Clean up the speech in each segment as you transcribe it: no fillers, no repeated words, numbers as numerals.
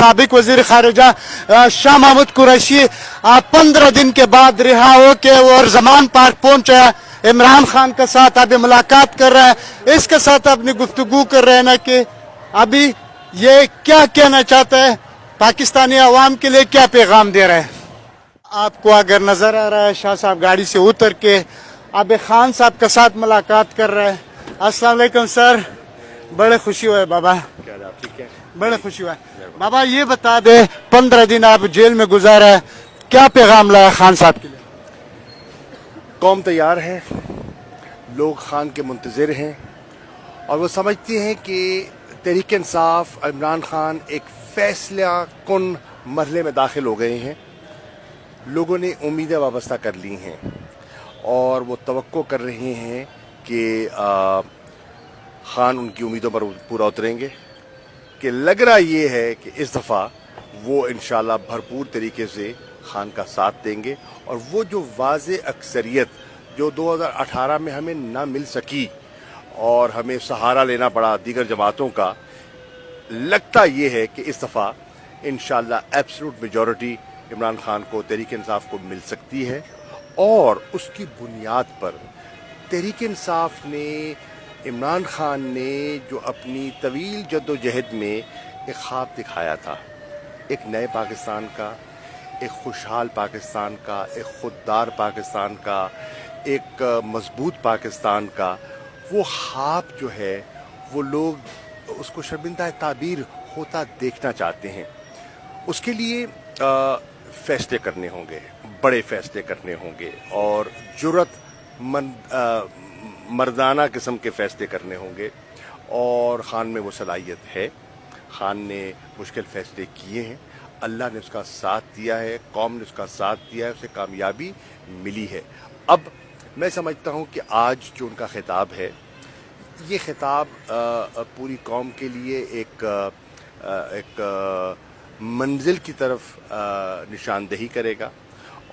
सबक वजीर खारजा शाह महमूद कुरैशी 15 दिन के बाद रिहा हो के और जमान पार्क पहुंचा। इमरान खान के साथ अभी मुलाकात कर रहे हैं, इसके साथ अपनी गुफ्तगू कर रहे हैं ना कि अभी ये क्या कहना चाहते हैं, पाकिस्तानी अवाम के लिए क्या पैगाम दे रहे हैं। आपको अगर नजर आ रहा है शाह साहब गाड़ी से उतर के अब खान साहब के साथ मुलाकात कर रहे हैं। अस्सलाम वालेकुम सर, बड़े खुशी हुए बाबा, बड़े खुशी हुआ बाबा। ये बता दे 15 दिन आप जेल में गुजारा है, क्या पैगाम लाया खान साहब के लिए। कौम तैयार है, लोग खान के मुंतज़िर हैं और वो समझते हैं कि तहरीक इंसाफ इमरान खान एक फैसला कुन मरहले में दाखिल हो गए हैं। लोगों ने उम्मीदें वाबस्ता कर ली हैं और वो तवक्को कर रहे हैं कि खान उनकी उम्मीदों पर पूरा उतरेंगे। कि लग रहा ये है कि इस दफ़ा वो इंशाल्लाह भरपूर तरीके से खान का साथ देंगे और वो जो वाज़े अक्सरियत जो 2018 में हमें ना मिल सकी और हमें सहारा लेना पड़ा दीगर जमातों का, लगता ये है कि इस दफ़ा इंशाल्लाह एब्सोल्यूट मेजॉरिटी इमरान खान को तहरीक इंसाफ को मिल सकती है। और उसकी बुनियाद पर तहरीक इंसाफ ने, इमरान खान ने जो अपनी तवील जद्दोजहद में एक ख्वाब दिखाया था, एक नए पाकिस्तान का, एक खुशहाल पाकिस्तान का, एक खुददार पाकिस्तान का, एक मजबूत पाकिस्तान का, वो ख्वाब जो है वो लोग उसको शर्मिंदा ताबीर होता देखना चाहते हैं। उसके लिए फैसले करने होंगे, बड़े फैसले करने होंगे और मर्दाना किस्म के फैसले करने होंगे और खान में वो सलाहियत है। खान ने मुश्किल फैसले किए हैं, अल्लाह ने उसका साथ दिया है, कौम ने उसका साथ दिया है, उसे कामयाबी मिली है। अब मैं समझता हूँ कि आज जो उनका खिताब है, ये खिताब पूरी कौम के लिए एक मंजिल की तरफ निशानदही करेगा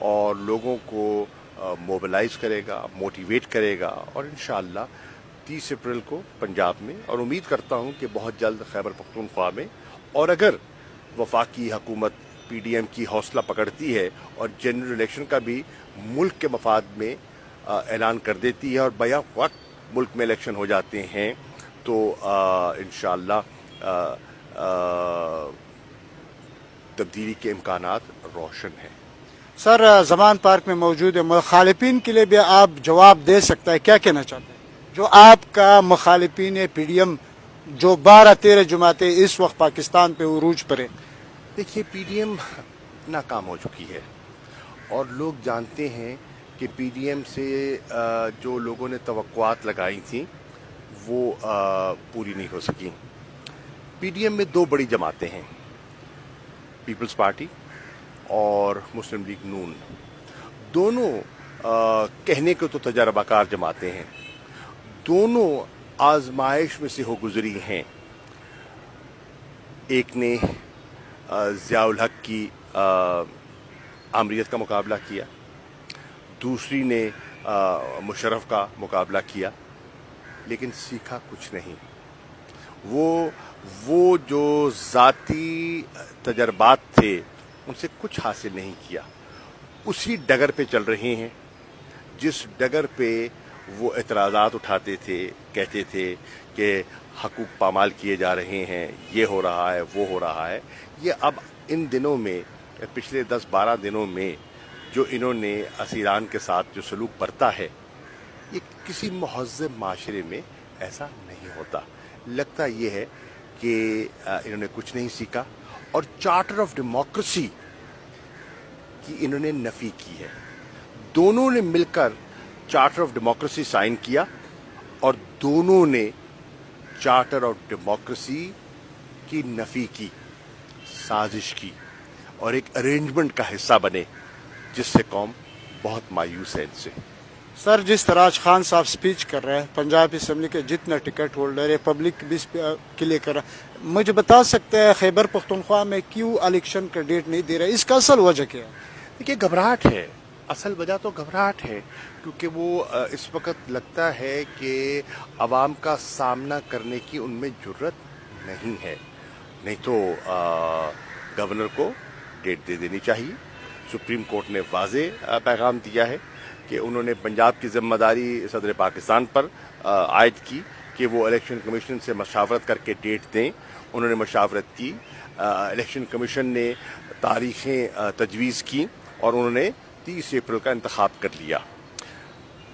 और लोगों को मोबिलाइज करेगा, मोटिवेट करेगा और इंशाअल्लाह 30 अप्रैल को पंजाब में, और उम्मीद करता हूँ कि बहुत जल्द खैबर पख्तूनख्वा में, और अगर वफाकी हुकूमत PDM की हौसला पकड़ती है और जनरल इलेक्शन का भी मुल्क के मफाद में ऐलान कर देती है और बया वक्त मुल्क में इलेक्शन हो जाते हैं, तो इंशाअल्लाह तब्दीली के इम्कानात रोशन हैं। सर जमान पार्क में मौजूद है, मुखालिफिन के लिए भी आप जवाब दे सकता है, क्या कहना चाहते हैं जो आपका मुखालिफिन PDM जो 12-13 जमातें इस वक्त पाकिस्तान पे उरूज पर है। देखिए, PDM नाकाम हो चुकी है और लोग जानते हैं कि PDM से जो लोगों ने तवक्कुआत लगाई थी वो पूरी नहीं हो सकी। PDM में दो बड़ी जमातें हैं, पीपल्स पार्टी और मुस्लिम लीग नून। दोनों कहने को तो तजर्बाकार जमातें हैं, दोनों आजमाइश में से हो गुजरी हैं। एक ने ज़ियाउल हक की आमरीत का मुकाबला किया, दूसरी ने मुशर्रफ का मुकाबला किया, लेकिन सीखा कुछ नहीं। वो जो ज़ाती तजर्बात थे उनसे कुछ हासिल नहीं किया। उसी डगर पे चल रहे हैं जिस डगर पे वो एतराज़ात उठाते थे, कहते थे कि हकूक़ पामाल किए जा रहे हैं, ये हो रहा है, वो हो रहा है। ये अब इन दिनों में, पिछले 10-12 दिनों में जो इन्होंने असीरान के साथ जो सलूक बरता है, ये किसी महज़्ज़ब माशरे में ऐसा नहीं होता। लगता ये है कि इन्होंने कुछ नहीं सीखा और चार्टर ऑफ डेमोक्रेसी की इन्होंने नफ़ी की है। दोनों ने मिलकर चार्टर ऑफ डेमोक्रेसी साइन किया और दोनों ने चार्टर ऑफ डेमोक्रेसी की नफ़ी की, साजिश की और एक अरेंजमेंट का हिस्सा बने, जिससे कौम बहुत मायूस है इनसे। सर जिस तरह आज खान साहब स्पीच कर रहे हैं, पंजाब असम्बली के जितने टिकट होल्डर है पब्लिक भी के लिए कर रहा है, मुझे बता सकते हैं खैबर पख्तूनख्वा में क्यों इलेक्शन का डेट नहीं दे रहा है, इसका असल वजह क्या है। देखिए, घबराहट है, असल वजह तो घबराहट है, क्योंकि वो इस वक्त लगता है कि अवाम का सामना करने की उनमें जुर्रत नहीं है। नहीं तो گورنر کو ڈیٹ دے دینی چاہیے. سپریم کورٹ نے واضح پیغام دیا ہے کہ انہوں نے پنجاب کی ذمہ داری صدر پاکستان پر عائد کی کہ وہ الیکشن کمیشن سے مشاورت کر کے ڈیٹ دیں. انہوں نے مشاورت کی, الیکشن کمیشن نے تاریخیں تجویز کی اور انہوں نے 30 اپریل کا انتخاب کر لیا.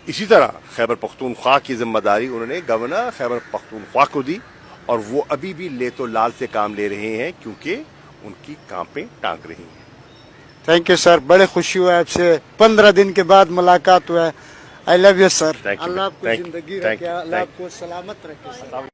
اسی طرح خیبر پختونخوا کی ذمہ داری انہوں نے گورنر خیبر پختونخوا کو دی اور وہ ابھی بھی لیت و لال سے کام لے رہے ہیں کیونکہ ان کی کانپیں ٹانگ رہی ہیں. تھینک یو سر, بڑے خوشی ہوا آپ سے 15 دن کے بعد ملاقات ہوا ہے. I love you sir. Thank you. اللہ آپ کو Thank you. زندگی Thank رکھے, you. اللہ Thank آپ کو سلامت رکھے سر.